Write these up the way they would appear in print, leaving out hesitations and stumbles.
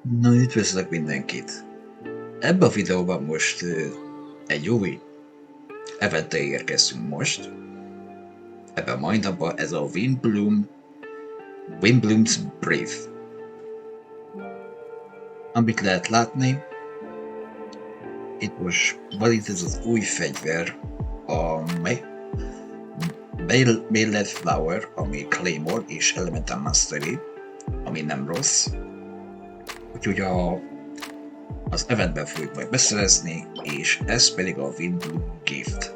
Na, üdvözlök mindenkit! Ebben a videóban most egy új eventtel érkeztünk most. Ebben a mai napban ez a Windblume's Breath. Amit lehet látni, itt most van itt ez az új fegyver, a Mailed Flower, ami Claymore és Elemental Mastery, ami nem rossz. Úgyhogy az eventben fogjuk majd beszerezni, és ez pedig a Windblume Gift,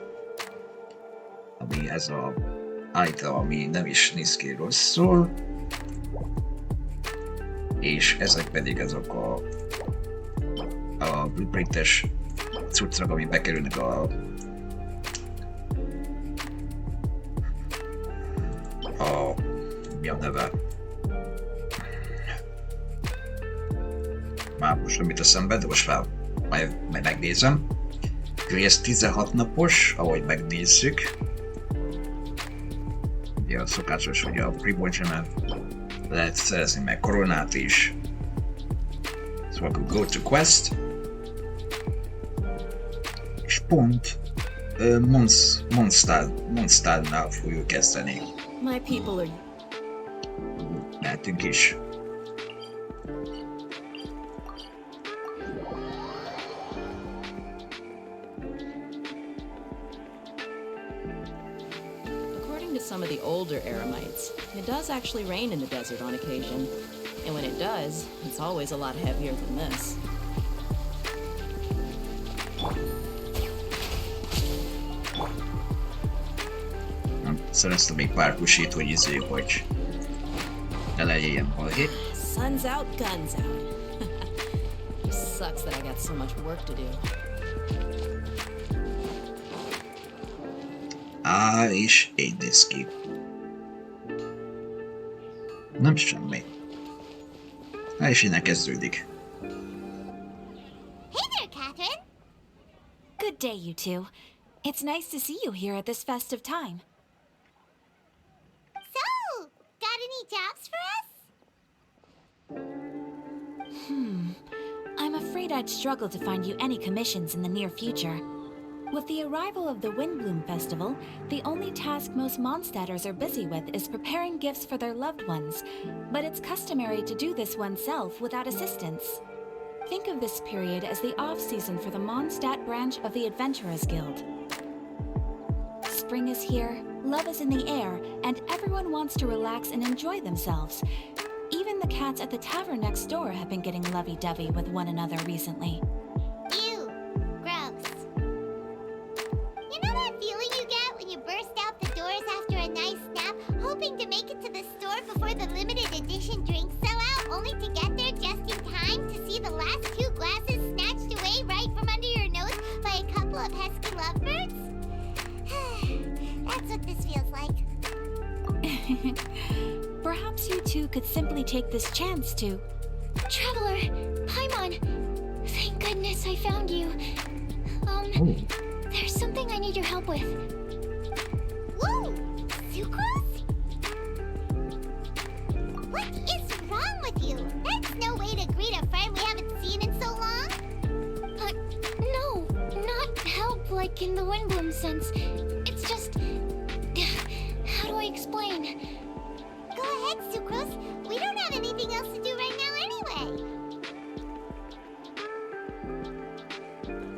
ami ez a item, ami nem is néz ki rosszul, és ezek pedig azok a blueprintes cuccok, ami bekerülnek mi a neve? Már most nem jut eszembe, de most majd megnézem. Ez 16 napos, ahogy megnézzük. Ugye a szokásos, hogy a promotion-en lehet szerezni meg koronát is. Szóval akkor go to quest. És pont Mondstadtnál fogjuk kezdeni. My people are... Lehetünk is. Some of the older Eremites, it does actually rain in the desert on occasion. And when it does, it's always a lot heavier than this. Szereztem még pár kusit, hogy hogy ne legyen ilyen balhé. Sun's out, guns out. Sucks that I got so much work to do. És így néz ki. Nem semmi. És innen kezdődik. Hey there, Catherine! Good day, you two. It's nice to see you here at this festive time. So, got any jobs for us? I'm afraid I'd struggle to find you any commissions in the near future. With the arrival of the Windblume Festival, the only task most Mondstadters are busy with is preparing gifts for their loved ones, but it's customary to do this oneself without assistance. Think of this period as the off-season for the Mondstadt branch of the Adventurers Guild. Spring is here, love is in the air, and everyone wants to relax and enjoy themselves. Even the cats at the tavern next door have been getting lovey-dovey with one another recently. Ew. Gross. You know that feeling you get when you burst out the doors after a nice nap, hoping to make it to the store before the limited edition drinks sell out, only to get there just in time to see the last two glasses snatched away right from under your nose by a couple of pesky lovebirds? That's what this feels like. Perhaps you two could simply take this chance to... Traveler! Paimon! Thank goodness I found you. There's something I need your help with. Whoa! Sucrose? What is wrong with you? That's no way to greet a friend we haven't seen in so long. No, not help like in the Windblume sense. It's just... How do I explain? Go ahead, Sucrose. We don't have anything else to do right now anyway.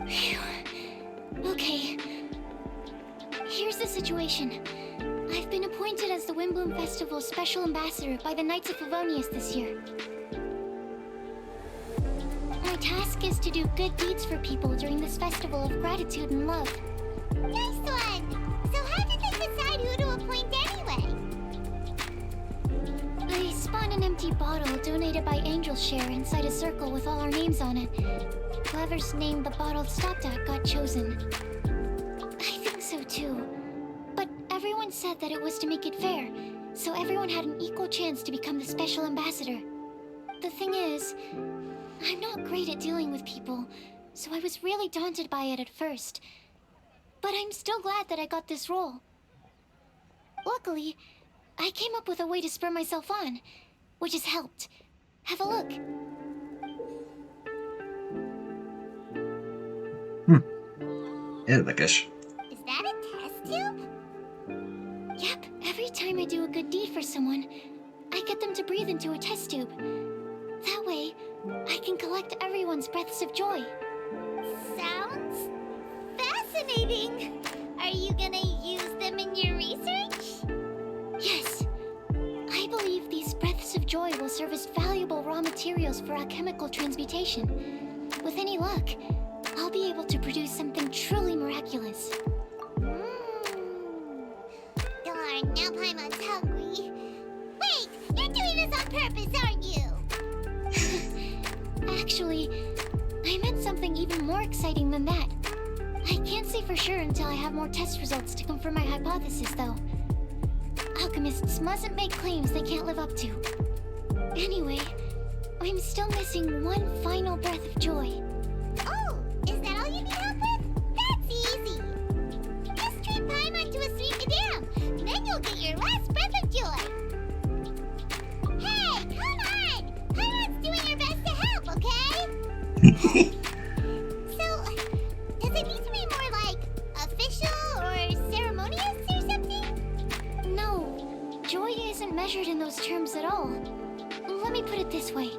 Phew. Okay. Here's the situation. I've been appointed as the Windblume Festival's special ambassador by the Knights of Favonius this year. My task is to do good deeds for people during this festival of gratitude and love. Nice one! So how did they decide who to appoint anyway? They spawned an empty bottle donated by Angel's Share inside a circle with all our names on it. Whoever's name the bottle stopped at got chosen. I think so too. But everyone said that it was to make it fair, so everyone had an equal chance to become the special ambassador. The thing is, I'm not great at dealing with people, so I was really daunted by it at first. But I'm still glad that I got this role. Luckily, I came up with a way to spur myself on, which has helped. Have a look. Érdekes. Is that a test tube? Yep, every time I do a good deed for someone, I get them to breathe into a test tube. That way, I can collect everyone's breaths of joy. Sounds fascinating. Are you gonna use them in your research? Yes. I believe these breaths of joy will serve as valuable raw materials for alchemical transmutation. With any luck, I'll be able to produce something truly miraculous. Darn, now Paimon's hungry. Wait, you're doing this on purpose, aren't you? Actually, I meant something even more exciting than that. I can't say for sure until I have more test results to confirm my hypothesis, though. Alchemists mustn't make claims they can't live up to. Anyway, I'm still missing one final breath of joy. Oh, is that all you need help with? That's easy. Just treat Paimon to a sweet vidam, then you'll get your last breath of joy. Hey, come on! Paimon's doing her best to help, okay? So, does it need to be more like official or ceremonious or something? No, joy isn't measured in those terms at all. Let me put it this way.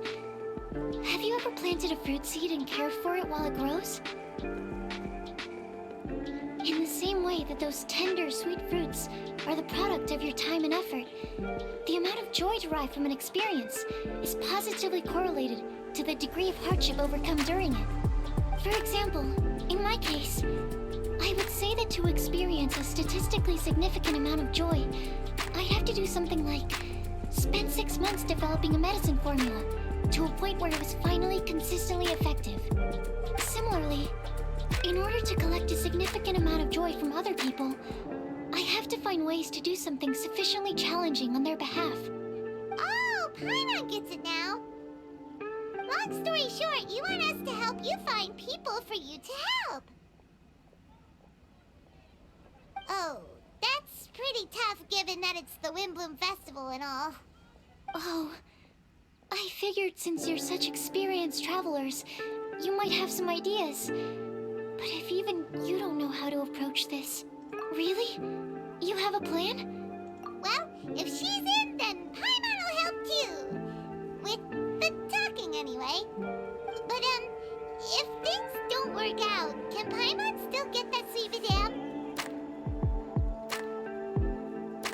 Have you ever planted a fruit seed and cared for it while it grows? In the same way that those tender, sweet fruits are the product of your time and effort, the amount of joy derived from an experience is positively correlated to the degree of hardship overcome during it. For example, in my case, I would say that to experience a statistically significant amount of joy, I'd have to do something like spend 6 months developing a medicine formula to a point where it was finally consistently effective. Similarly, in order to collect a significant amount of joy from other people, I have to find ways to do something sufficiently challenging on their behalf. Oh, Paimon gets it now. Long story short, you want us to help you find people for you to help. Oh, that's pretty tough given that it's the Windblume Festival and all. Oh, I figured since you're such experienced travelers, you might have some ideas. But if even you don't know how to approach this... Really? You have a plan? Well, if she's in, then Paimon will help too. With the talking, anyway. But, if things don't work out, can Paimon still get that sweet vidam?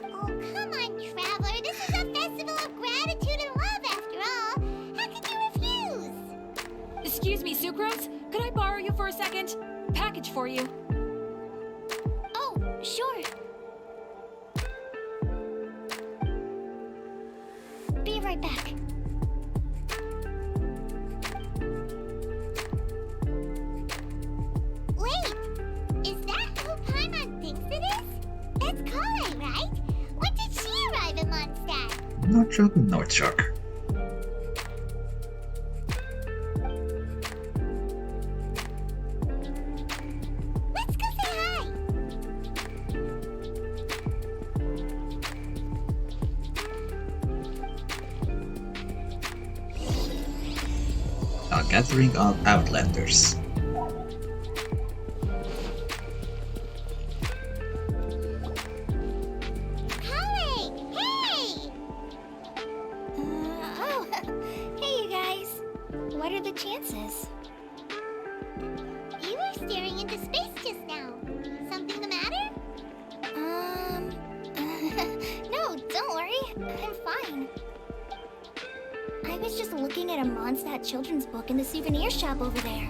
Oh, come on, Traveler. This is a festival of gratitude and love, after all. How could you refuse? Excuse me, Sucrose? Could I borrow you for a second? Package for you. Oh, sure. Be right back. Wait, is that who Paimon thinks it is? That's Kale, right? When did she arrive in Mondstadt? Not csak. Let's go say hi. A gathering of Outlanders. Kale, hey! Oh, hey you guys. What are the chances? You were staring into space just now. Something the matter? No, don't worry. I'm fine. I was just looking at a Mondstadt children's book in the souvenir shop over there.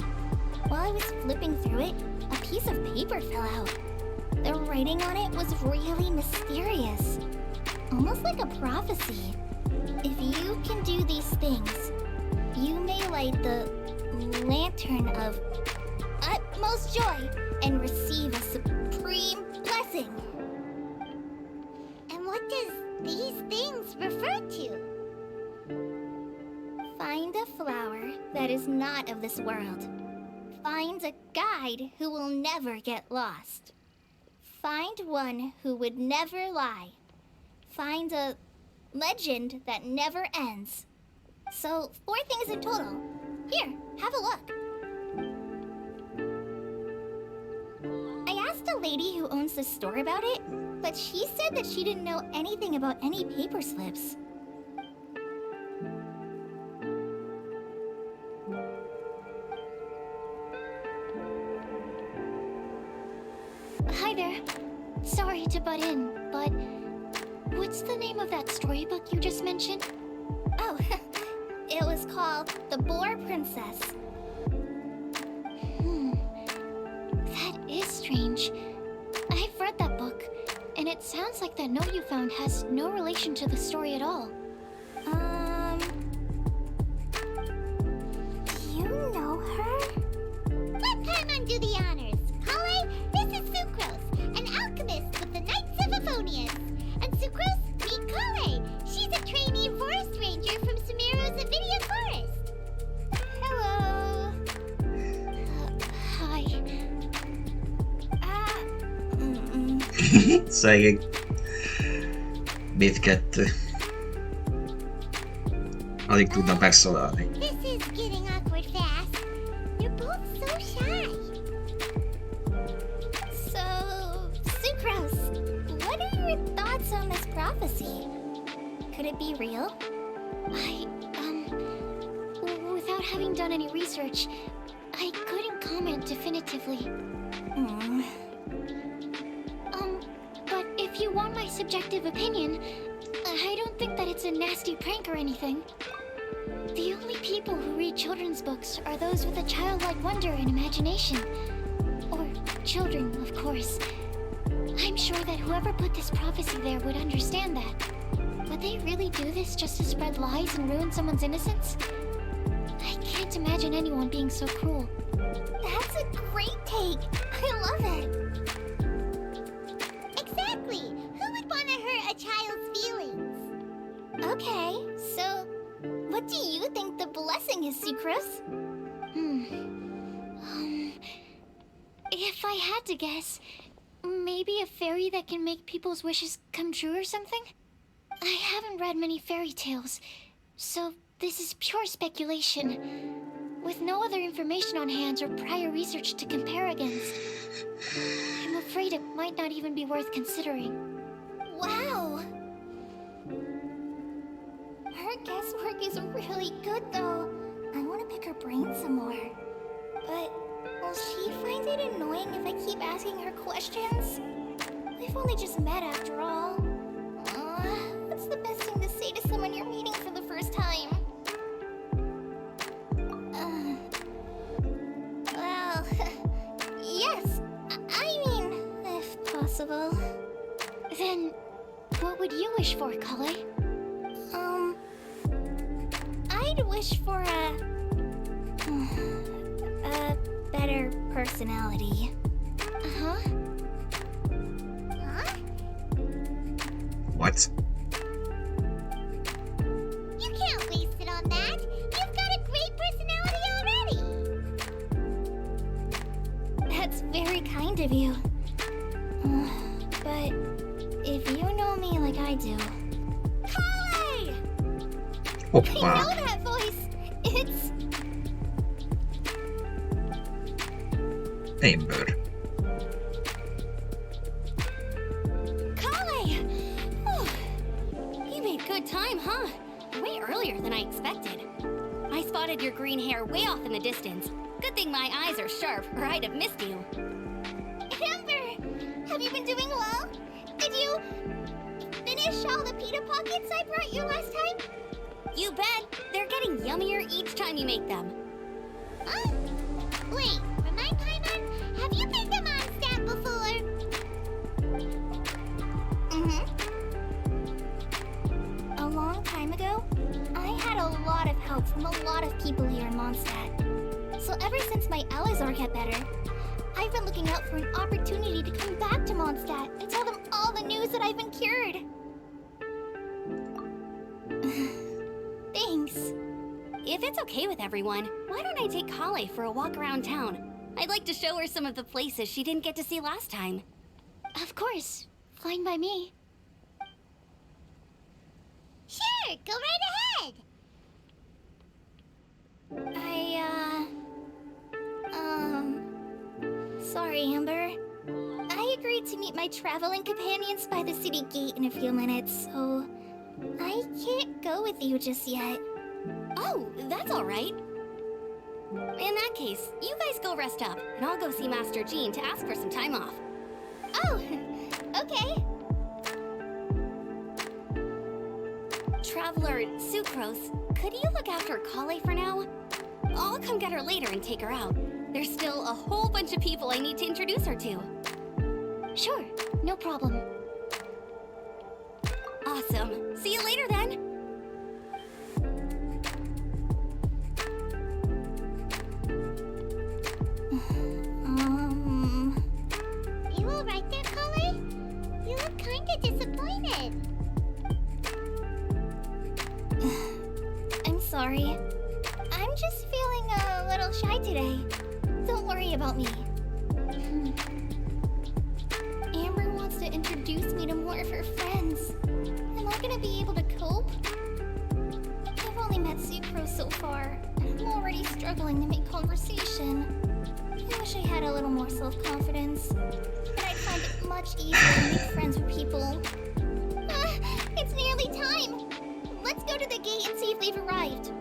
While I was flipping through it, a piece of paper fell out. The writing on it was really mysterious. Almost like a prophecy. If you can do these things, you may light the lantern of utmost joy and receive a supreme blessing. And what does these things refer to? Find a flower that is not of this world. Find a guide who will never get lost. Find one who would never lie. Find a legend that never ends. So, 4 things in total. Here, have a look. lady who owns the store about it, but she said that she didn't know anything about any paper slips. Hi there. Sorry to butt in, but what's the name of that storybook you just mentioned? Oh, it was called The Boar Princess. That is strange. I've read that book, and it sounds like that note you found has no relation to the story at all. Do you know her? Let Paimon do the honors. Kale, this is Sucrose, an alchemist with the Knights of Favonius. And Sucrose, meet Kale. She's a trainee forest ranger from Sumeru's Avidia Forest. Hello. Hi. Szegény. Mindkettő. Alig tudna megszólalni. This is getting awkward fast. You're both so shy. So, Sucrose, what are your thoughts on this prophecy? Could it be real? Without having done any research, I couldn't comment definitively. But if you want my subjective opinion, I don't think that it's a nasty prank or anything. The only people who read children's books are those with a childlike wonder and imagination. Or children, of course. I'm sure that whoever put this prophecy there would understand that. Would they really do this just to spread lies and ruin someone's innocence? I can't imagine anyone being so cruel. That's a great take. I love it. Exactly. Who would want to hurt a child's feelings? Okay, so what do you think the blessing is, Sucrose? If I had to guess, maybe a fairy that can make people's wishes come true or something? I haven't read many fairy tales, so this is pure speculation, with no other information on hand or prior research to compare against. I'm afraid it might not even be worth considering. Wow! Her guesswork is really good, though. I want to pick her brain some more. But will she find it annoying if I keep asking her questions? We've only just met after all. What's the best thing to say to someone you're meeting for the first time? Well, yes. I mean, if possible. Then, what would you wish for, Kale? I'd wish for a better personality. Huh? What? You can't waste it on that. You've got a great personality already. That's very kind of you. But if you know me like I do... Kale! I know that voice. It's... Amber. Kale! You made good time, huh? Way earlier than I expected. I spotted your green hair way off in the distance. Good thing my eyes are sharp, or I'd have missed you. Amber! Have you been doing well? Did you finish all the pita pockets I brought you last time? You bet. They're getting yummier each time you make them. Huh? Wait, remind Paimon, have you picked a Mondstadt before? A long time ago, I had a lot of help from a lot of people here in Mondstadt. So ever since my Alizar got better, I've been looking out for an opportunity to come back to Mondstadt and tell them all the news that I've been cured. Thanks. If it's okay with everyone, why don't I take Kale for a walk around town? I'd like to show her some of the places she didn't get to see last time. Of course. Fine by me. Sure, go right ahead. Sorry, Amber. I agreed to meet my traveling companions by the city gate in a few minutes, so I can't go with you just yet. Oh, that's all right. In that case, you guys go rest up, and I'll go see Master Jean to ask for some time off. Oh, okay. Traveler Sucrose, could you look after Kale for now? I'll come get her later and take her out. There's still a whole bunch of people I need to introduce her to. Sure, no problem. Awesome. See you later then. You alright there, Kale? You look kinda disappointed. I'm sorry. I'm just feeling a little shy today. Don't worry about me. Amber wants to introduce me to more of her friends. Am I gonna be able to cope? I've only met Sucrose so far, and I'm already struggling to make conversation. I wish I had a little more self-confidence, but I'd find it much easier to make friends with people. It's nearly time! Let's go to the gate and see if they've arrived.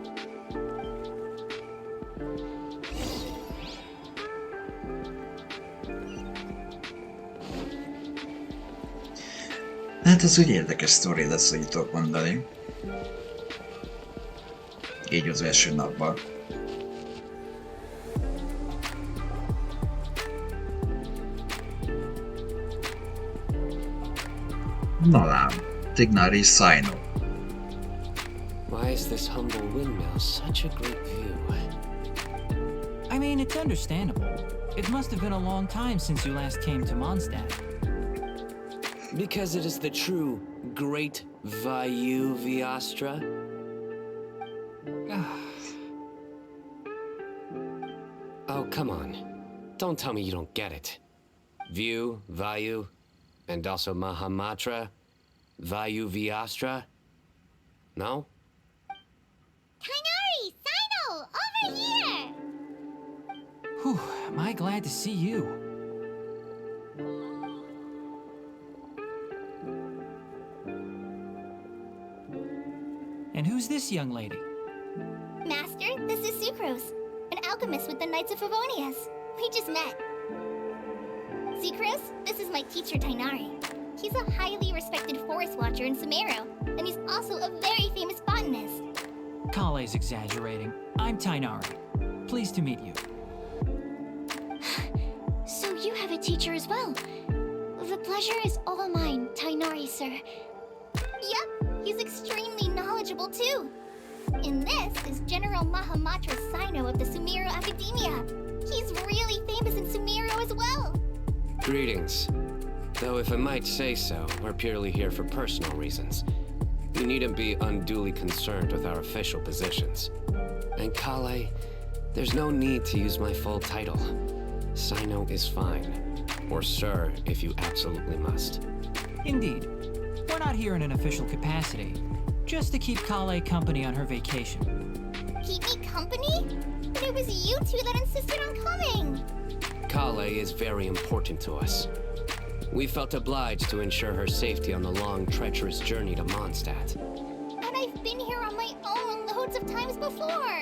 Hát ez úgy érdekes sztori lesz, hogy tudok mondani. Így az első napban. Na lám, Tighnari Sino. Why is this humble windmill such a great view? I mean, it's understandable. It must have been a long time since you last came to Mondstadt. Because it is the true great Vayu Viastra? Oh, come on. Don't tell me you don't get it. View, Vayu, and also Mahamatra, Vayu Viastra? No? Tighnari! Sino! Over here! Whew, am I glad to see you. And who's this young lady? Master, this is Sucrose, an alchemist with the Knights of Favonius. We just met. Sucrose, this is my teacher Tighnari. He's a highly respected forest watcher in Sumeru, and he's also a very famous botanist. Kale's exaggerating. I'm Tighnari. Pleased to meet you. So you have a teacher as well. The pleasure is all mine, Tighnari, sir. Yep, he's extremely knowledgeable too. And this is General Mahamatra Sino of the Sumeru Academia. He's really famous in Sumeru as well. Greetings. Though if I might say so, we're purely here for personal reasons. You needn't be unduly concerned with our official positions. And Kale, there's no need to use my full title. Sino is fine. Or sir, if you absolutely must. Indeed. We're not here in an official capacity. Just to keep Kale company on her vacation. Keep me company? But it was you two that insisted on coming. Kale is very important to us. We felt obliged to ensure her safety on the long, treacherous journey to Mondstadt. And I've been here on my own loads of times before.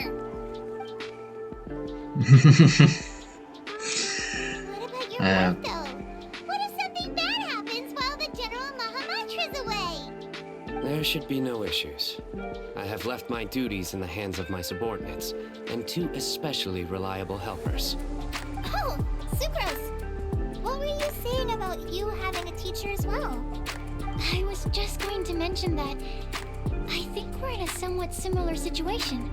What about your work, though? What if something bad happens while the General Mahamatra's away? There should be no issues. I have left my duties in the hands of my subordinates, and two especially reliable helpers. Oh, Sucrose! What were you saying about you having a teacher as well? I was just going to mention that I think we're in a somewhat similar situation.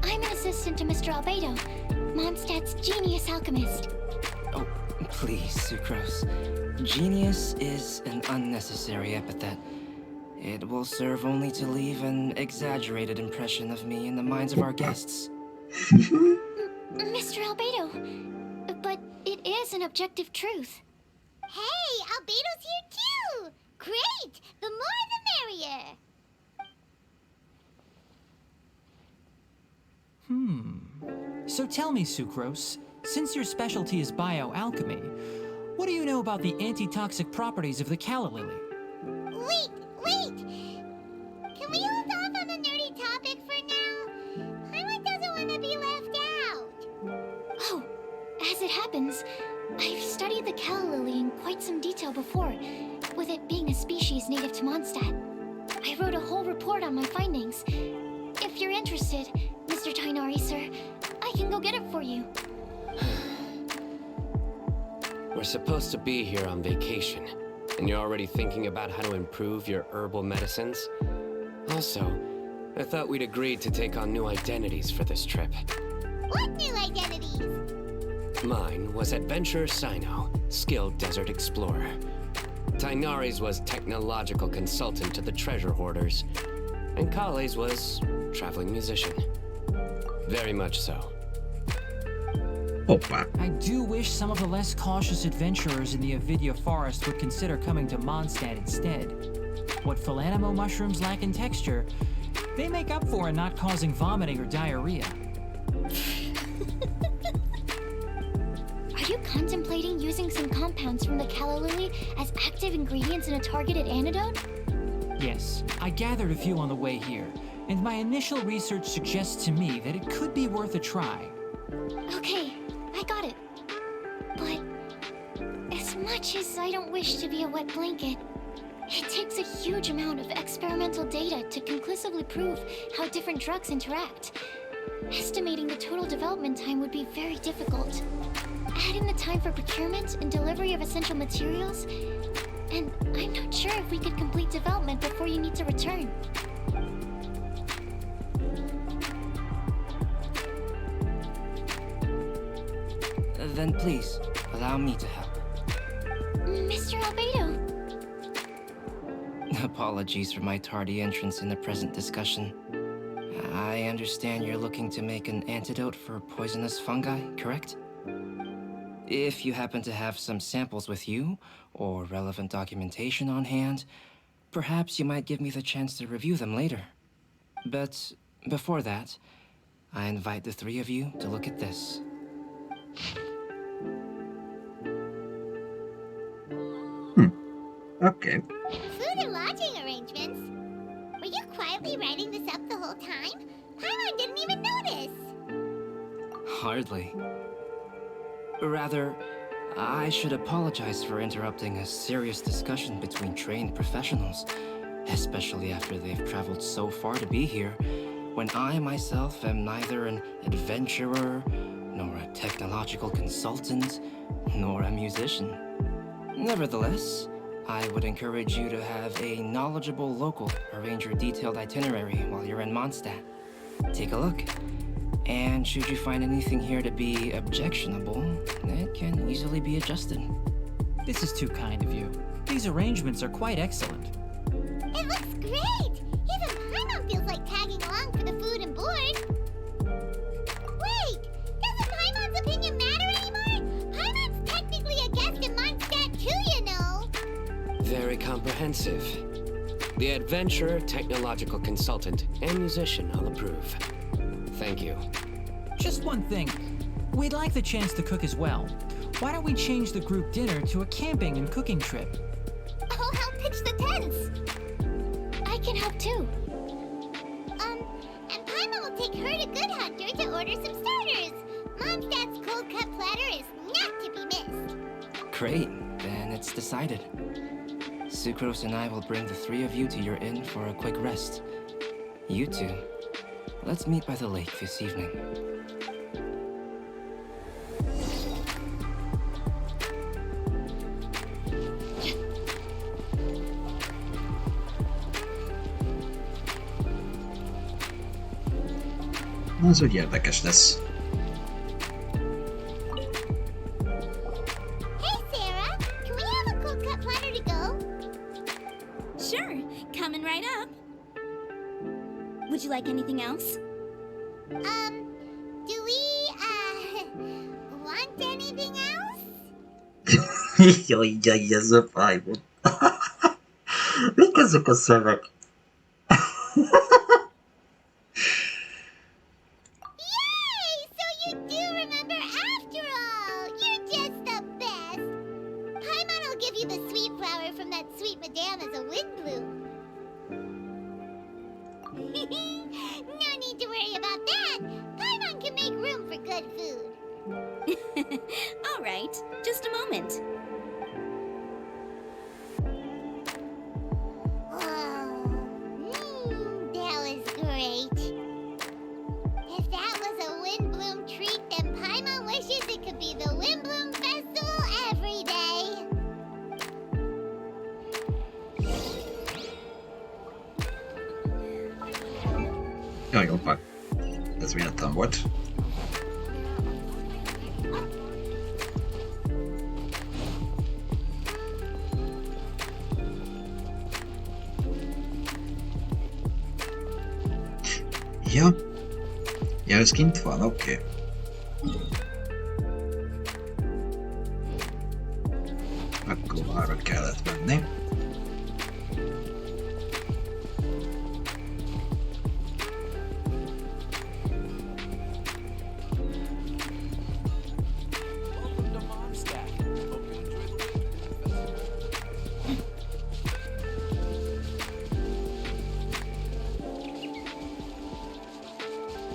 I'm an assistant to Mr. Albedo, Mondstadt's genius alchemist. Oh, please, Sucrose. Genius is an unnecessary epithet. It will serve only to leave an exaggerated impression of me in the minds of our guests. Mr. Albedo, but it is an objective truth. Hey, Albedo's here too! Great! The more the merrier! So tell me, Sucrose, since your specialty is bioalchemy, What do you know about the antitoxic properties of the calla lily? Wait! Can we hold off on the nerdy topic for now? Paimon doesn't want to be left out. Oh, as it happens, I've studied the calla lily in quite some detail before, with it being a species native to Mondstadt. I wrote a whole report on my findings. If you're interested, Mr. Tainari, sir, I can go get it for you. We're supposed to be here on vacation, and you're already thinking about how to improve your herbal medicines? Also, I thought we'd agreed to take on new identities for this trip. What new identities? Mine was Adventurer Sino, skilled desert explorer. Tainari's was technological consultant to the treasure hoarders, and Kale's was traveling musician. Very much so. Hoppá. I do wish some of the less cautious adventurers in the Avidya forest would consider coming to Mondstadt instead. What Philanimo mushrooms lack in texture, they make up for in not causing vomiting or diarrhea. Are you contemplating using some compounds from the calla lily as active ingredients in a targeted antidote? Yes, I gathered a few on the way here, and my initial research suggests to me that it could be worth a try. Okay, I got it. But as much as I don't wish to be a wet blanket, it takes a huge amount of experimental data to conclusively prove how different drugs interact. Estimating the total development time would be very difficult. Add in the time for procurement and delivery of essential materials, and I'm not sure if we could complete development before you need to return. Then please, allow me to help. Mr. Albedo. Apologies for my tardy entrance in the present discussion. I understand you're looking to make an antidote for poisonous fungi, correct? If you happen to have some samples with you, or relevant documentation on hand, perhaps you might give me the chance to review them later. But before that, I invite the three of you to look at this. Okay. Food and lodging arrangements? Were you quietly writing this up the whole time? Paimon didn't even notice! Hardly. Rather, I should apologize for interrupting a serious discussion between trained professionals, especially after they've traveled so far to be here, when I myself am neither an adventurer, nor a technological consultant, nor a musician. Nevertheless, I would encourage you to have a knowledgeable local arrange your detailed itinerary while you're in Mondstadt. Take a look. And should you find anything here to be objectionable, it can easily be adjusted. This is too kind of you. These arrangements are quite excellent. It looks great! Even Paimon feels like tagging along for the food and board. Wait! Doesn't Paimon's opinion matter anymore? Paimon's technically a guest in Mondstadt too, you know! Very comprehensive. The adventurer, technological consultant, and musician all approve. Thank you. Just one thing. We'd like the chance to cook as well. Why don't we change the group dinner to a camping and cooking trip? I'll help pitch the tents! I can help too. And Paimon will take her to Good Hunter to order some starters. Mondstadt's cold-cut platter is not to be missed. Great, then it's decided. Sucrose and I will bring the three of you to your inn for a quick rest. You two, let's meet by the lake this evening. Az úgy érdekes lesz. Hey, Sarah! Can we have a cold-cut platter to go? Sure, coming right up. Would you like anything else? Do we, want anything else? Jaj, ez a fájból. Mik ezek a szöveg? Yay! So you do remember after all! You're just the best! am as a Windblume. No need to worry about that. Paimon can make room for good food. All right, just a moment. That was great. If that was a Windblume treat, then Paimon wishes it could be the Windblume Festival every day. Ja, jó, már. Ez véletlen volt. Ja. Ja, ez kint van, oké. Akkor arra kellett menni.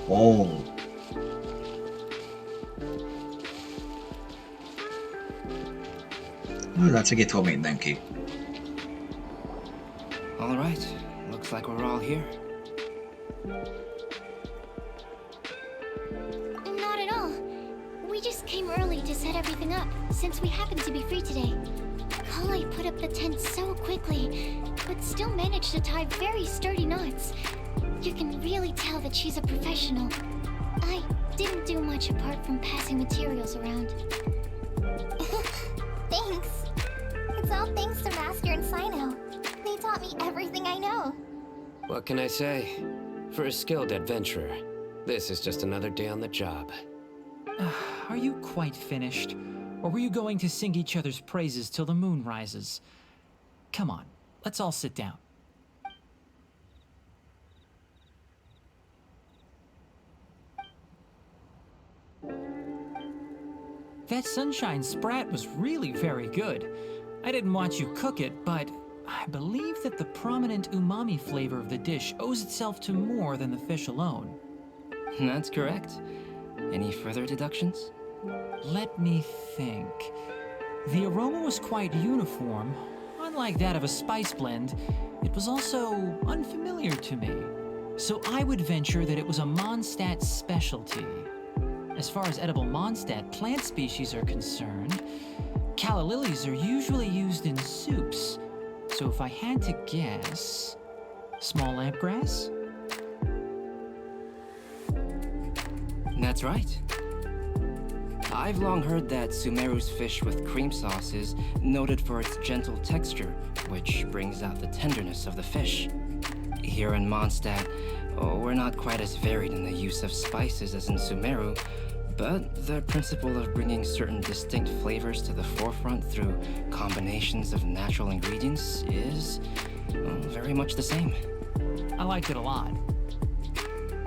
Ó. Látszik, itt van mindenki. All right, looks like we're all here. Not at all. We just came early to set everything up, since we happen to be free today. Kale put up the tent so quickly, but still managed to tie very sturdy knots. You can really tell that she's a professional. I didn't do much apart from passing materials around. Thanks. It's all thanks to Master and Sino. They taught me everything I know. What can I say? For a skilled adventurer, this is just another day on the job. Are you quite finished? Or were you going to sing each other's praises till the moon rises? Come on, let's all sit down. That sunshine sprat was really very good. I didn't watch you cook it, but I believe that the prominent umami flavor of the dish owes itself to more than the fish alone. That's correct. Any further deductions? Let me think. The aroma was quite uniform. Unlike that of a spice blend, it was also unfamiliar to me. So I would venture that it was a Mondstadt specialty. As far as edible Mondstadt plant species are concerned, calla lilies are usually used in soups. So if I had to guess, small lampgrass? That's right. I've long heard that Sumeru's fish with cream sauce is noted for its gentle texture, which brings out the tenderness of the fish. Here in Mondstadt, we're not quite as varied in the use of spices as in Sumeru, but the principle of bringing certain distinct flavors to the forefront through combinations of natural ingredients is very much the same. I liked it a lot.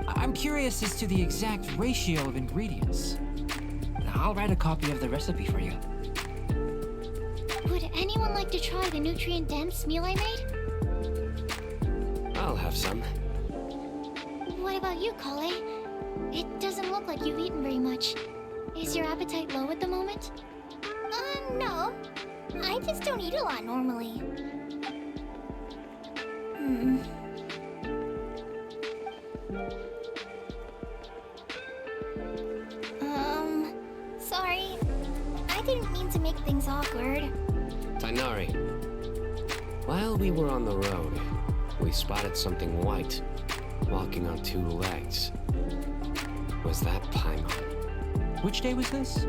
I'm curious as to the exact ratio of ingredients. I'll write a copy of the recipe for you. Would anyone like to try the nutrient-dense meal I made? I'll have some. What about you, Kale? It doesn't look like you've eaten very much. Is your appetite low at the moment? No. I just don't eat a lot normally. Sorry. I didn't mean to make things awkward. Tainari, while we were on the road, we spotted something white, walking on two legs. Was that Paimon? Which day was this?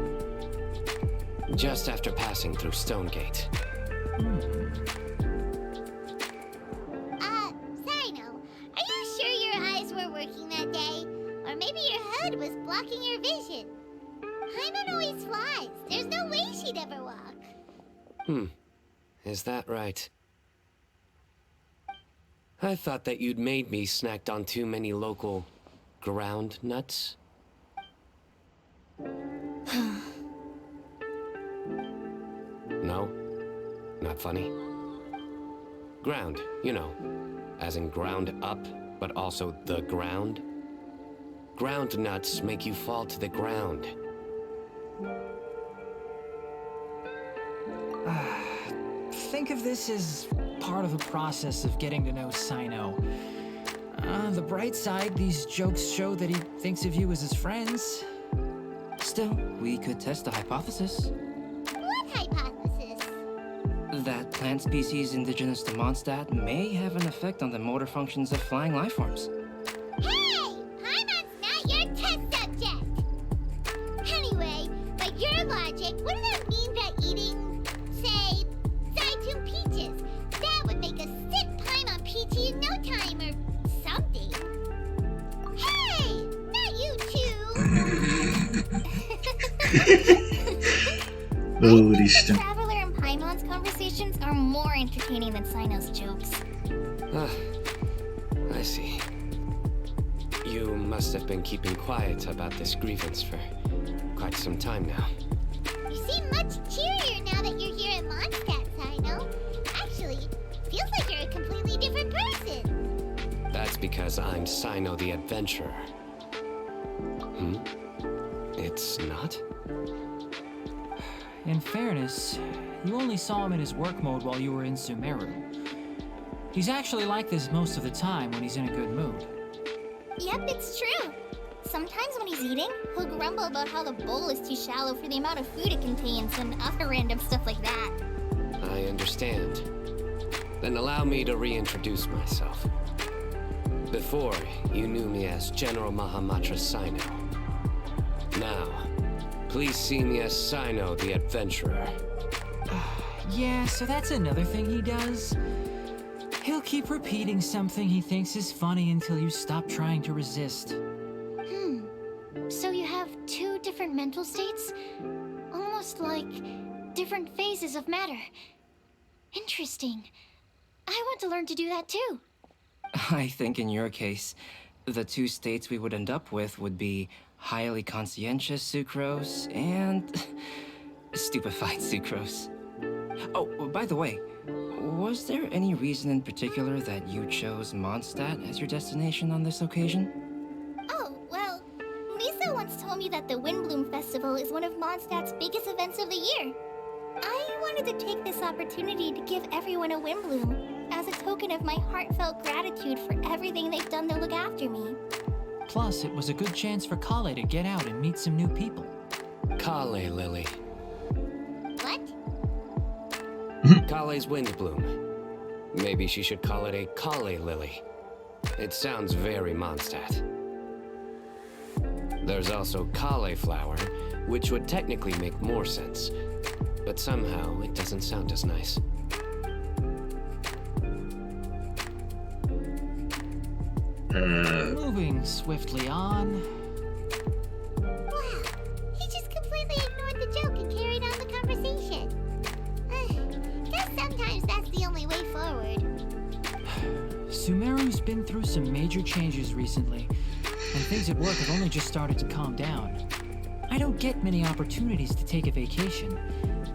Just after passing through Stonegate. Sino, are you sure your eyes were working that day? Or maybe your hood was blocking your vision? Paimon always flies. There's no way she'd ever walk. Is that right? I thought that you'd made me snacked on too many local ground nuts. No? Not funny? Ground, you know. As in ground up, but also the ground. Ground nuts make you fall to the ground. Think of this as part of the process of getting to know Sino. The bright side, these jokes show that he thinks of you as his friends. Still, we could test the hypothesis. What hypothesis? That plant species indigenous to Mondstadt may have an effect on the motor functions of flying life forms. Hey! Paimon's not your test subject! Anyway, by your logic, wouldn't that mean that eating, say, Zaitun peaches, that would make us sick Paimon peachy in no time or something? Hey! Not you two! Holy Isten. Traveler and Paimon's conversations are more entertaining than Sino's jokes. Ah, I see. You must have been keeping quiet about this grievance for quite some time now. You seem much cheerier now that you're here at Mondstadt, Sino. Actually, feels like you're a completely different person. That's because I'm Sino the Adventurer. It's not? In fairness, you only saw him in his work mode while you were in Sumeru. He's actually like this most of the time when he's in a good mood. Yep, it's true. Sometimes when he's eating, he'll grumble about how the bowl is too shallow for the amount of food it contains and other random stuff like that. I understand. Then allow me to reintroduce myself. Before, you knew me as General Mahamatra Sino. Now, please see me as Sino the Adventurer. Yeah, so that's another thing he does. He'll keep repeating something he thinks is funny until you stop trying to resist. So you have two different mental states? Almost like different phases of matter. Interesting. I want to learn to do that too. I think in your case, the two states we would end up with would be highly conscientious sucrose and stupefied sucrose. Oh, by the way, was there any reason in particular that you chose Mondstadt as your destination on this occasion? Oh, well, Lisa once told me that the Windblume Festival is one of Mondstadt's biggest events of the year. I wanted to take this opportunity to give everyone a Windblume as a token of my heartfelt gratitude for everything they've done to look after me. Plus, it was a good chance for Kale to get out and meet some new people. Kale Lily. What? Kale's Windblume. Maybe she should call it a Kale Lily. It sounds very Mondstadt. There's also cauliflower, which would technically make more sense, but somehow it doesn't sound as nice. Moving swiftly on. Wow, he just completely ignored the joke and carried on the conversation. Guess sometimes that's the only way forward. Sumeru's been through some major changes recently, and things at work have only just started to calm down. I don't get many opportunities to take a vacation,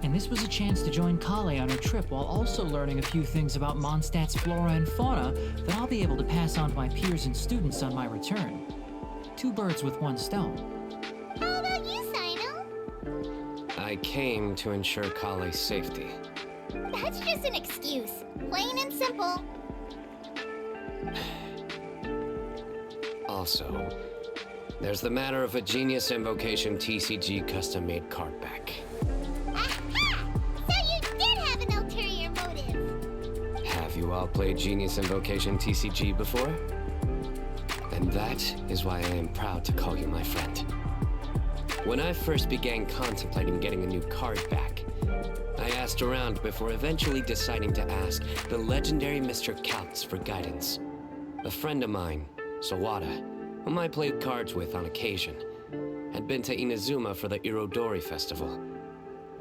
and this was a chance to join Kale on her trip while also learning a few things about Mondstadt's flora and fauna that I'll be able to pass on to my peers and students on my return. Two birds with one stone. How about you, Sino? I came to ensure Kale's safety. That's just an excuse. Plain and simple. Also, there's the matter of a Genius Invocation TCG custom-made card back. Aha! So you did have an ulterior motive. Have you all played Genius Invocation TCG before? And that is why I am proud to call you my friend. When I first began contemplating getting a new card back, I asked around before eventually deciding to ask the legendary Mr. Kaltz for guidance. A friend of mine, Sawada, whom I played cards with on occasion, had been to Inazuma for the Irodori festival.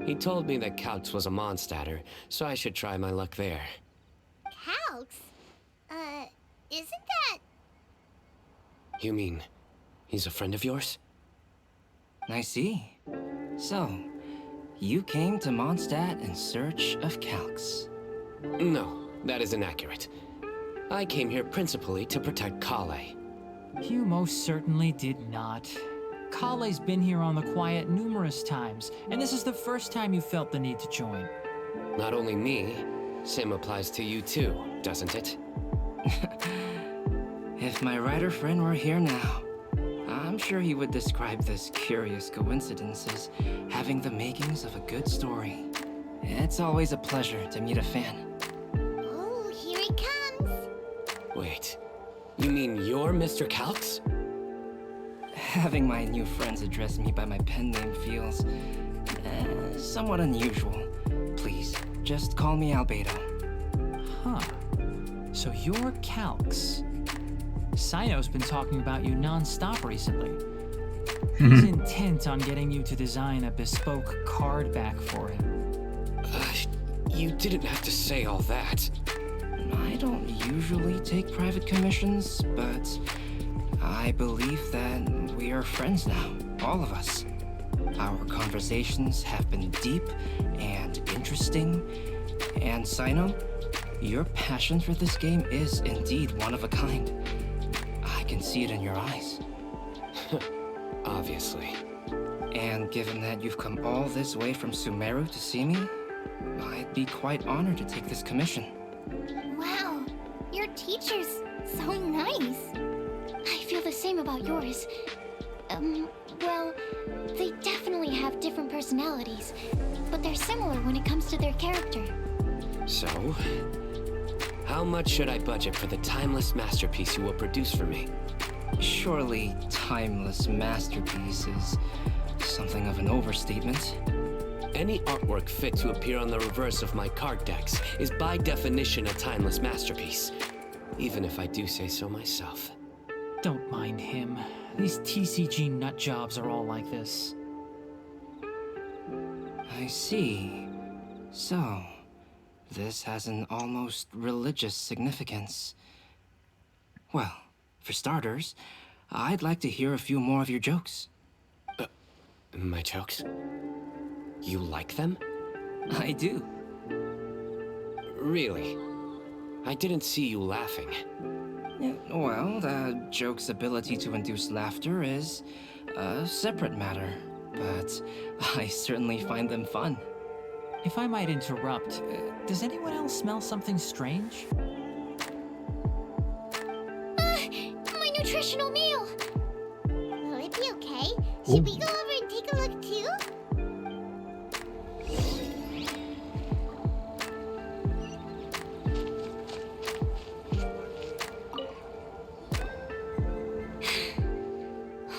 He told me that Kaltz was a Mondstadter, so I should try my luck there. Calx? Isn't that... You mean, he's a friend of yours? I see. So, you came to Mondstadt in search of Calx. No, that is inaccurate. I came here principally to protect Kale. You most certainly did not. Kale's been here on the quiet numerous times, and this is the first time you felt the need to join. Not only me, same applies to you too, doesn't it? If my writer friend were here now, I'm sure he would describe this curious coincidence as having the makings of a good story. It's always a pleasure to meet a fan. Oh, here it comes. Wait, you mean you're Mr. Calx? Having my new friends address me by my pen name feels somewhat unusual. Please, just call me Albedo. Huh. So you're Calx. Sino's been talking about you non-stop recently. He's intent on getting you to design a bespoke card back for him. You didn't have to say all that. I don't usually take private commissions, but I believe that we are friends now, all of us. Our conversations have been deep and interesting, and Sino, your passion for this game is indeed one of a kind. I can see it in your eyes. Obviously. And given that you've come all this way from Sumeru to see me, I'd be quite honored to take this commission. Wow, your teacher's so nice. I feel the same about yours. Well, they definitely have different personalities, but they're similar when it comes to their character. So, how much should I budget for the timeless masterpiece you will produce for me? Surely, timeless masterpiece is something of an overstatement. Any artwork fit to appear on the reverse of my card decks is by definition a timeless masterpiece, even if I do say so myself. Don't mind him. These TCG nut jobs are all like this. I see. So, this has an almost religious significance. Well, for starters, I'd like to hear a few more of your jokes. My jokes? You like them? I do. Really? I didn't see you laughing. Well, the joke's ability to induce laughter is a separate matter, but I certainly find them fun. If I might interrupt, does anyone else smell something strange? My nutritional meal! Will it be okay? Should we go over and take a look too?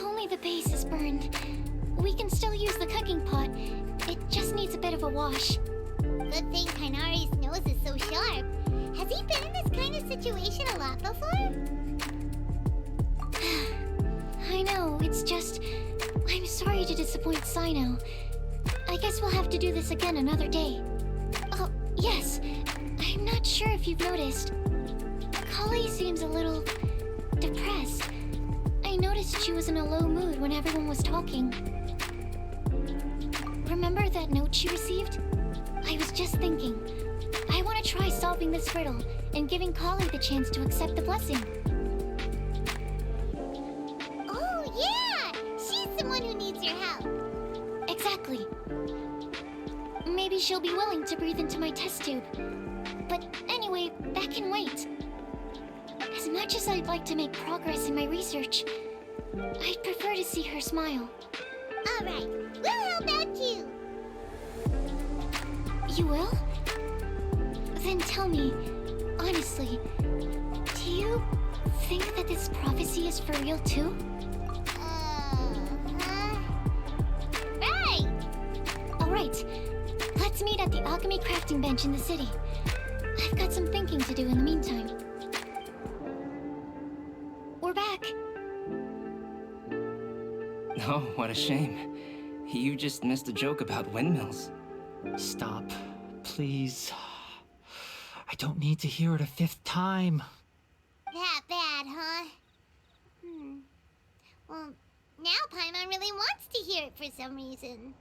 Only the base is burned. We can still use the cooking pot. It just needs a bit of a wash. Good thing Kainari's nose is so sharp. Has he been in this kind of situation a lot before? I know, it's just... I'm sorry to disappoint Sino. I guess we'll have to do this again another day. Oh, yes. I'm not sure if you've noticed. Kale seems a little... depressed. I noticed she was in a low mood when everyone was talking. Remember that note she received? I was just thinking. I want to try solving this riddle and giving Kale the chance to accept the blessing. Oh, yeah! She's the one who needs your help. Exactly. Maybe she'll be willing to breathe into my test tube. But anyway, that can wait. As much as I'd like to make progress in my research, I'd prefer to see her smile. Alright, we'll help out too! You will? Then tell me, honestly, do you think that this prophecy is for real too? Right! Alright, let's meet at the alchemy crafting bench in the city. I've got some thinking to do in the meantime. We're back. Oh, what a shame. You just missed a joke about windmills. Stop, please. I don't need to hear it a 5th time. That bad, huh? Well, now Paimon really wants to hear it for some reason.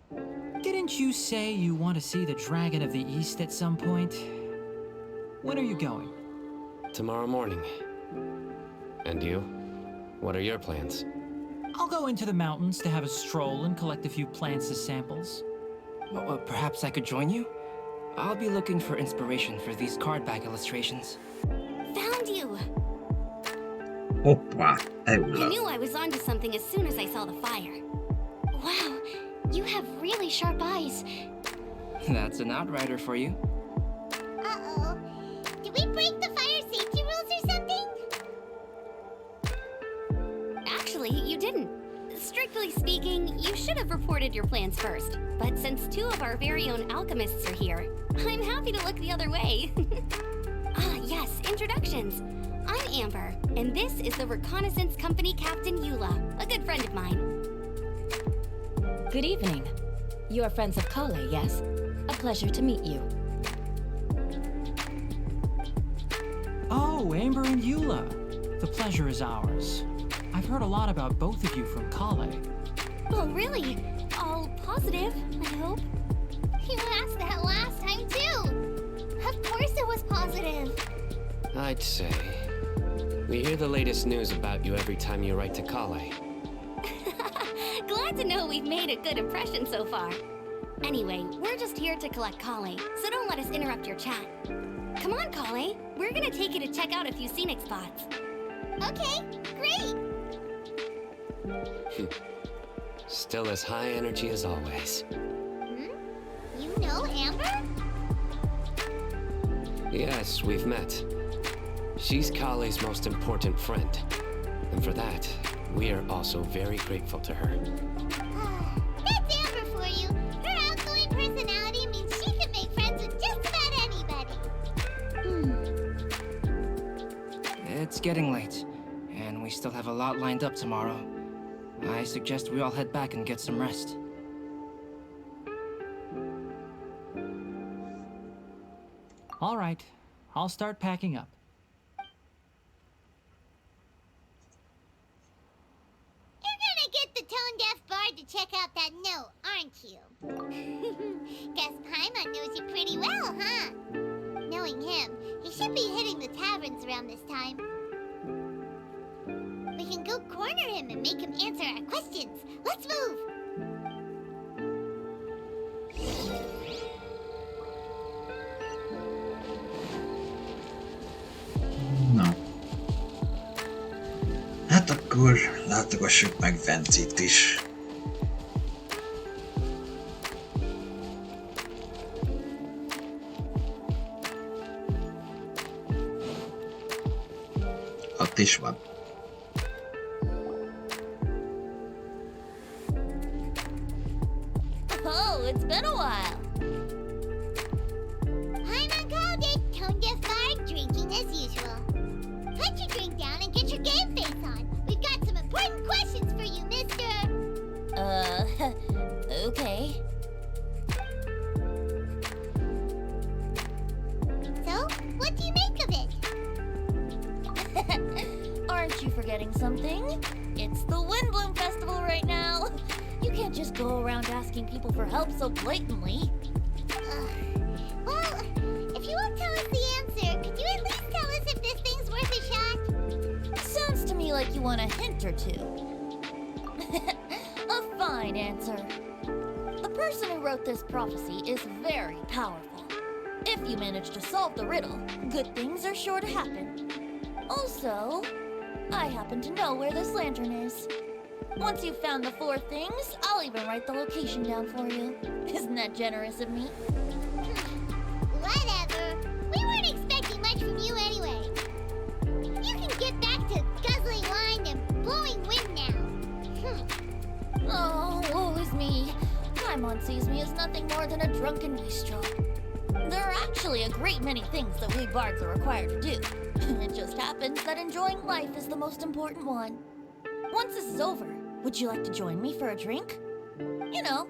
Didn't you say you want to see the Dragon of the East at some point? When are you going? Tomorrow morning. And you? What are your plans? I'll go into the mountains to have a stroll and collect a few plants as samples. Well, perhaps I could join you? I'll be looking for inspiration for these card back illustrations. Found you! Hoppá, I Eula. knew I was onto something as soon as I saw the fire. Wow, you have really sharp eyes. That's an outrider for you. Uh-oh. Did we break the fire safety rules or something? Actually, you didn't. Strictly speaking, you should have reported your plans first. But since two of our very own alchemists are here, I'm happy to look the other way. Ah, yes, introductions. I'm Amber, and this is the Reconnaissance Company Captain Eula, a good friend of mine. Good evening. You are friends of Kale, yes? A pleasure to meet you. Oh, Amber and Eula. The pleasure is ours. I've heard a lot about both of you from Kale. Oh, really? All positive, I hope. You asked that last time, too. Of course it was positive. I'd say. We hear the latest news about you every time you write to Kale. Glad to know we've made a good impression so far. Anyway, we're just here to collect Kale, so don't let us interrupt your chat. Come on, Kale. We're gonna take you to check out a few scenic spots. Okay, great. Still as high energy as always. You know Amber? Yes, we've met. She's Kale's most important friend. And for that, we are also very grateful to her. That's Amber for you. Her outgoing personality means she can make friends with just about anybody. It's getting late, and we still have a lot lined up tomorrow. I suggest we all head back and get some rest. All right, I'll start packing up. You're gonna get the tone-deaf bard to check out that note, aren't you? Guess Paimon knows you pretty well, huh? Knowing him, he should be hitting the taverns around this time. We can go corner him and make him answer our questions. Let's move! Na. Hát akkor látogassuk meg Vencit is. Ott is van. Oh, it's been a while. Paimon called it tone-deaf bard drinking as usual. Put your drink down and get your game face on. We've got some important questions for you, mister. Okay. So, what do you make of it? Aren't you forgetting something? It's the Windblume Festival right now. You can't just go around asking people for help so blatantly. Well, if you won't tell us the answer, could you at least tell us if this thing's worth a shot? Sounds to me like you want a hint or two. A fine answer. The person who wrote this prophecy is very powerful. If you manage to solve the riddle, good things are sure to happen. Also, I happen to know where this lantern is. Once you've found the 4 things, I'll even write the location down for you. Isn't that generous of me? Whatever. We weren't expecting much from you anyway. You can get back to guzzling wine and blowing wind now. Oh, woe is me. Paimon sees me as nothing more than a drunken wastrel. There are actually a great many things that we bards are required to do. It just happens that enjoying life is the most important one. Once this is over, would you like to join me for a drink? You know,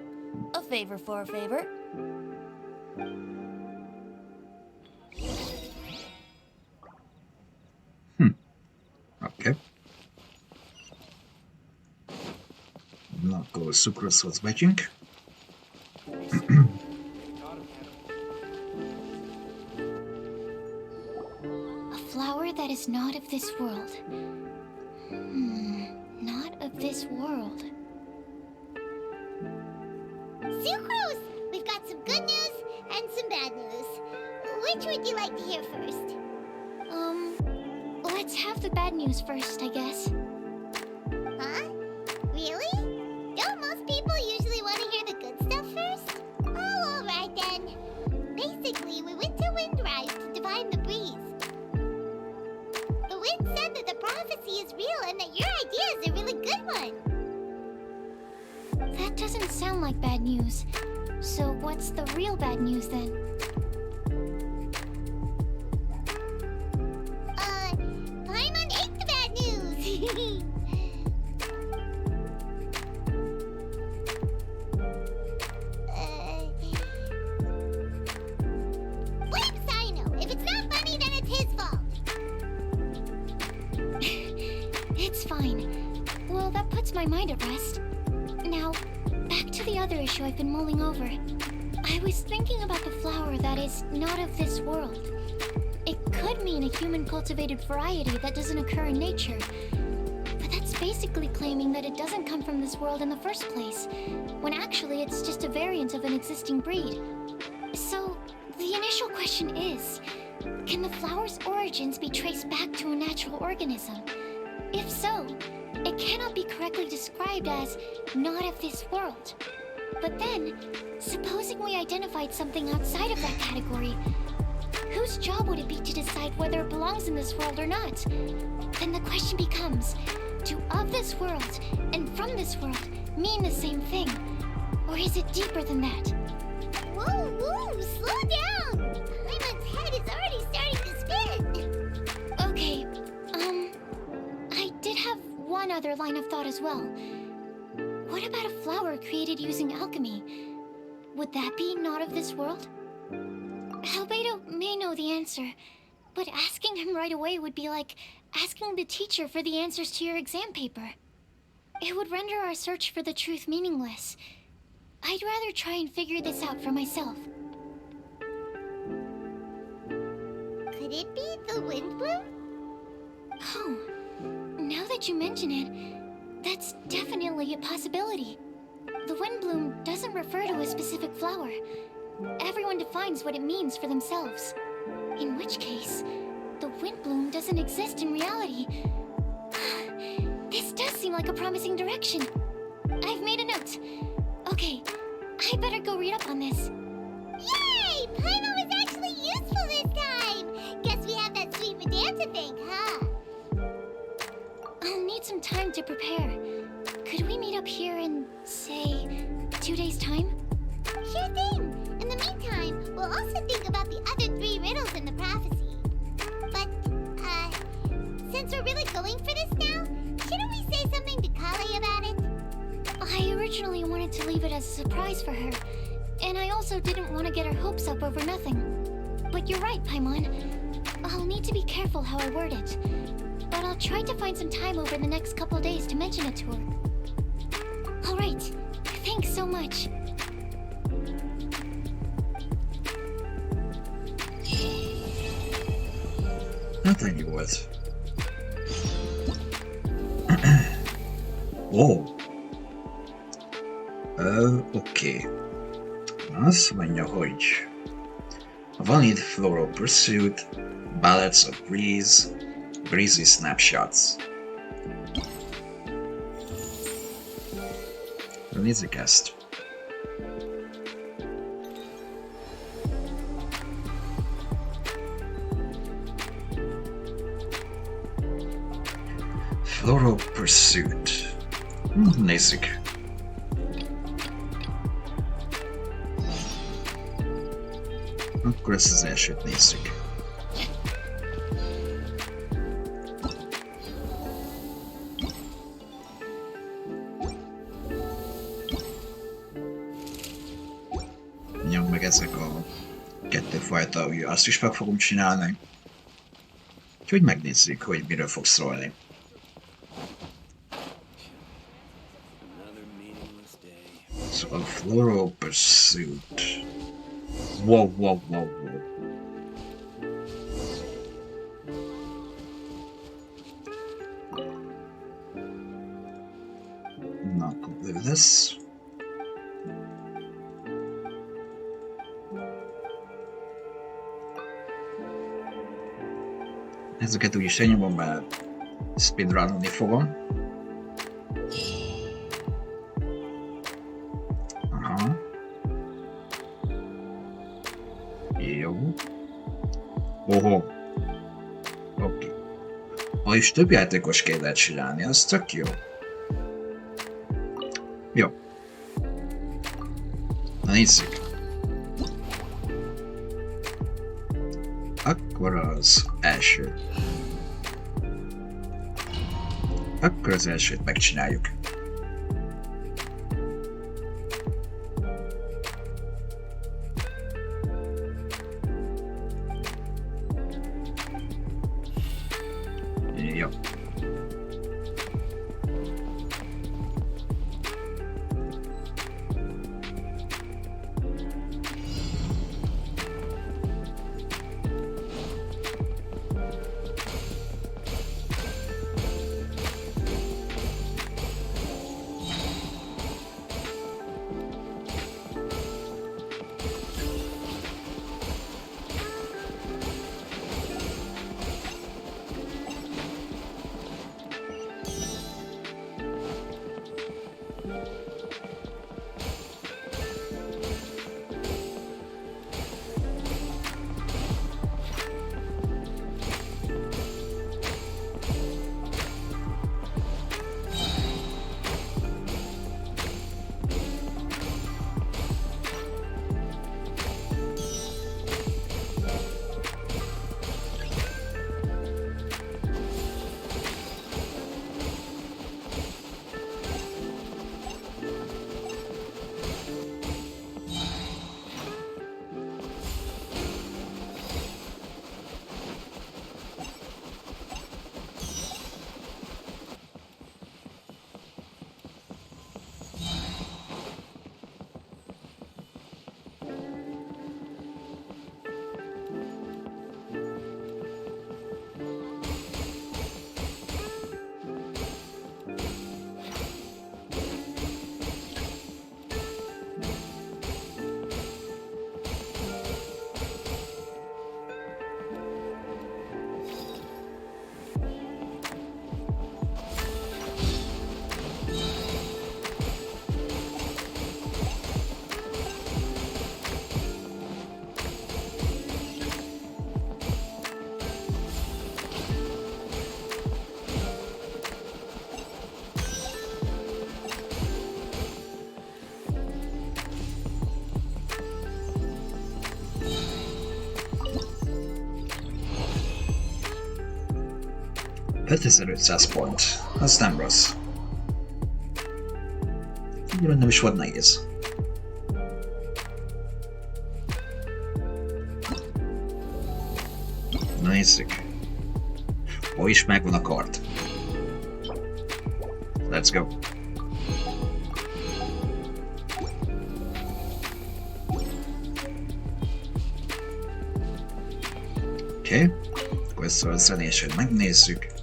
a favor for a favor. Oké. Na, akkor Sucroshoz megyünk. is not of this world. Not of this world. Sucrose! We've got some good news and some bad news. Which would you like to hear first? Let's have the bad news first, I guess. Huh? Really? Don't most people usually want to hear the good stuff first? Oh, alright then. Basically, we went to Windrise to divine the breeze. The wind said that the prophecy is real and that your idea is a really good one. That doesn't sound like bad news. So what's the real bad news then? Paimon ate the bad news! Blame Sino! If it's not funny, then it's his fault! It's fine. Well, that puts my mind at rest. Now, back to the other issue I've been mulling over. I was thinking about the flower that is not of this world. It could mean a human-cultivated variety that doesn't occur in nature. But that's basically claiming that it doesn't come from this world in the first place, when actually it's just a variant of an existing breed. So, the initial question is, can the flower's origins be traced back to a natural organism? If so, it cannot be correctly described as not of this world. But then, supposing we identified something outside of that category, whose job would it be to decide whether it belongs in this world or not? Then the question becomes, do of this world and from this world mean the same thing? Or is it deeper than that? Whoa, whoa, slow down! Paimon's head is already starting to spin! Okay, I did have one other line of thought as well. What about a flower created using alchemy? Would that be not of this world? Albedo may know the answer, but asking him right away would be like asking the teacher for the answers to your exam paper. It would render our search for the truth meaningless. I'd rather try and figure this out for myself. Could it be the Windblume? Oh, now that you mention it, that's definitely a possibility. The Windblume doesn't refer to a specific flower. Everyone defines what it means for themselves. In which case, the Windblume doesn't exist in reality. This does seem like a promising direction. I've made a note. Okay, I better go read up on this. Yay! Paimon was actually useful this time! Guess we have that sweet madame to thank, huh? I'll need some time to prepare. Could we meet up here in, say, 2 days' time? Sure thing! In the meantime, we'll also think about the other 3 riddles in the prophecy. But, since we're really going for this now, shouldn't we say something to Kale about it? I originally wanted to leave it as a surprise for her, and I also didn't want to get her hopes up over nothing. But you're right, Paimon. I'll need to be careful how I word it. But I'll try to find some time over the next couple days to mention it to her. Alright, thanks so much. Hát ennyi volt. Wow. Oké. Azt mondja, hogy Valid Floral Pursuit, Ballads of Breeze, Breezy Snapshots. Nézzük ezt. Floral Pursuit. Nézzük. Akkor ezt az elsőt nézzük. Nyom meg ezek a 2 fajta, ugye azt is meg fogom csinálni. Úgyhogy megnézzük, hogy miről fog szólni. So a Floral Pursuit. Wow. Akkor ő lesz. Ezeket úgyis elnyomom, mert speedrunolni fogom. Aha. Jó. Oho. Oké. Ha is több játékos kell csinálni, az tök jó. Jó. Na nézzük. Akkor az első. Akkor az elsőt megcsináljuk. Jó. $5500 pont. Az nem rossz. Ugye nem is volt nehéz. Na nézzük. Ó, is megvan a kart. Let's go. Oké. Akkor ezt a zenését megnézzük.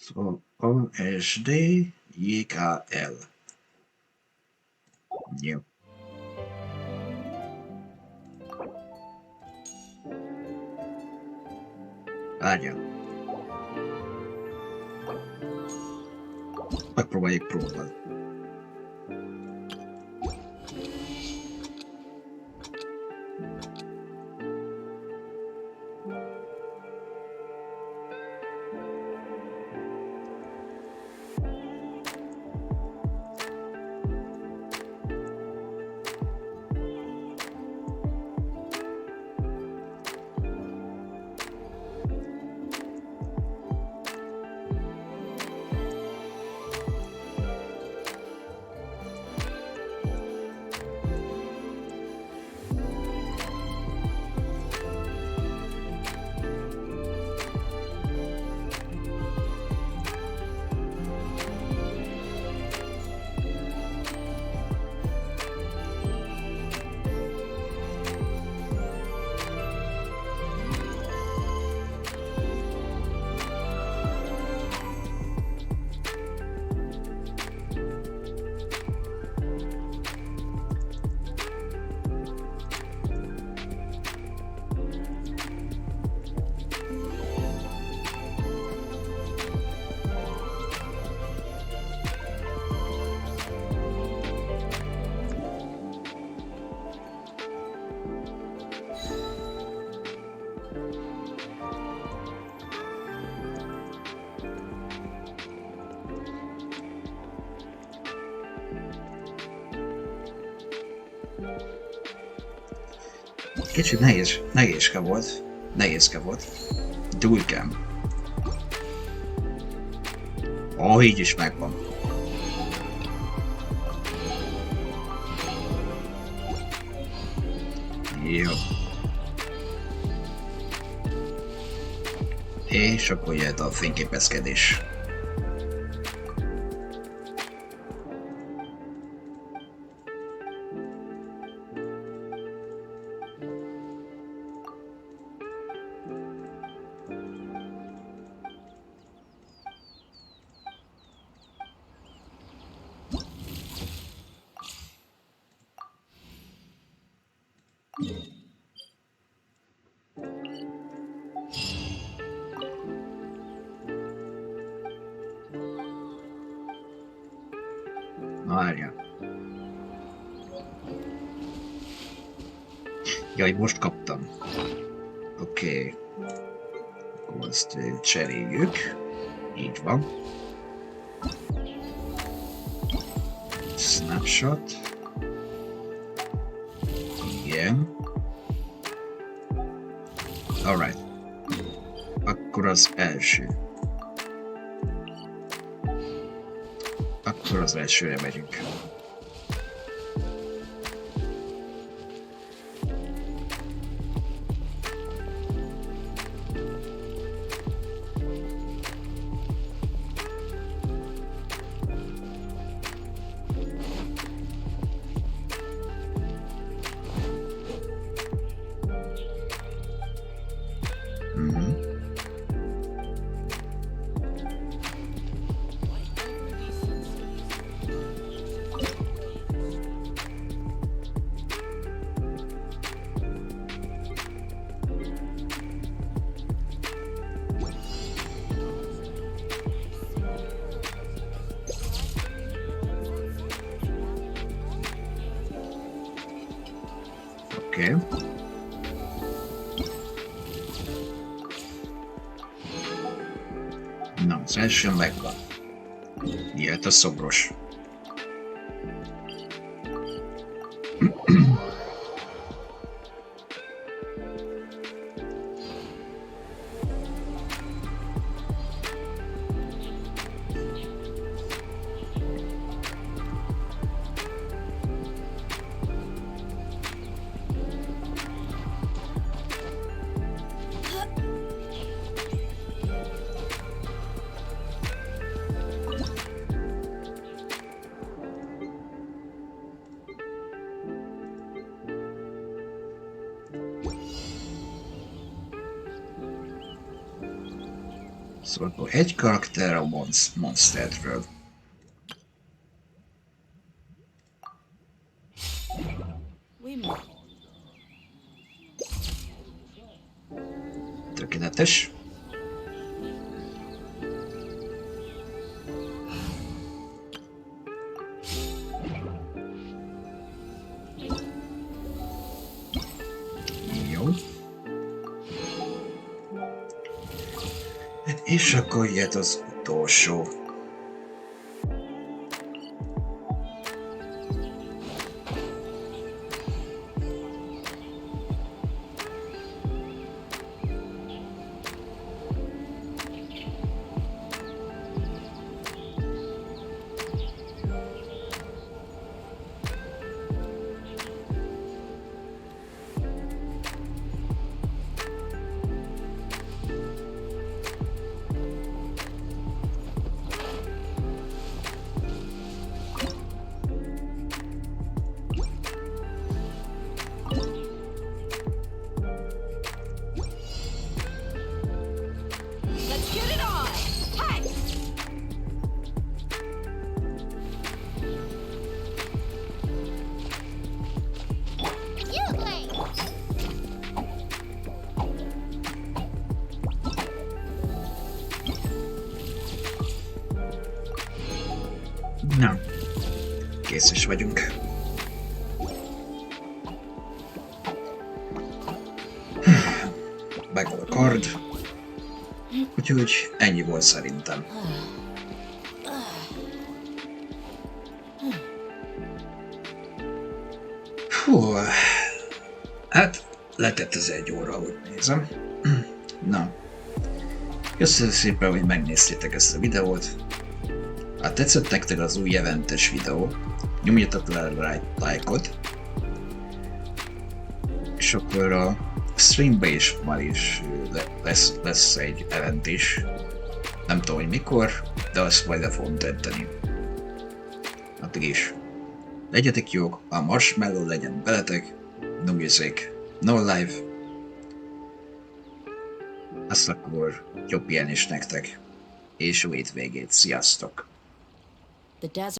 So, OSD, JKL. Jó. Várja. Megpróbáljuk próbálni. Kicsit nehézke volt. Dúlykám. Ó, így is megvan. Jó. És akkor jöhet a fényképezkedés. Várja. Jaj, most kaptam. Oké. Akkor azt cseréljük. Így van. Snapshot. Igen. Alright. Akkor az első. Akkor az elsőre megyünk. Oké. Na, az első megvan. Jöhet a szobros. Szóval akkor egy karakter a monsterről. Tökéletes. Jó. És akkor jött az utolsó. Na, kész is vagyunk. Megvan a kard. Úgyhogy ennyi volt szerintem. Hú. Jó, hát letett az 1 óra, ahogy nézem. Na, köszönöm szépen, hogy megnéztétek ezt a videót. Ha tetszett nektek az új eventes videó, nyomjatok le rá lájkot, és akkor a streambe is már is lesz egy event is. Nem tudom, hogy mikor, de azt majd le fogom dönteni. Addig is. Legyetek jók, a marshmallow legyen veletek, no music, no live. Azt akkor jobb pihenést nektek, és jó hétvégét, sziasztok! The desert